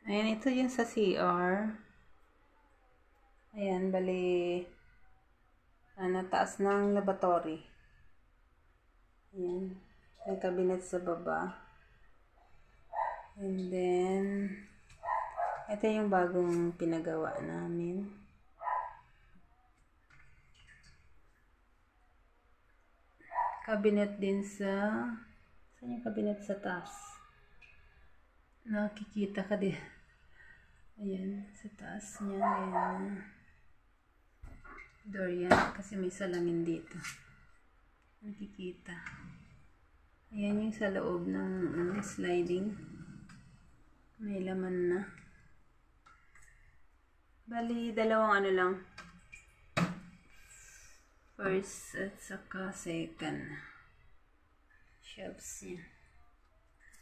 Ayan, ito yung sa CR. Ayan, bali, taas ng lavatory. Ayan, may cabinet sa baba. And then, ito yung bagong pinagawa namin. Cabinet din sa, saan yung cabinet sa taas? Nakikita ka din. Ayan, sa taas niya. Ayan. Door yan, kasi may salamin dito. Nakikita. Ayan yung sa loob ng sliding. May laman na. Bali, dalawang lang. First at saka second. Shelves niya.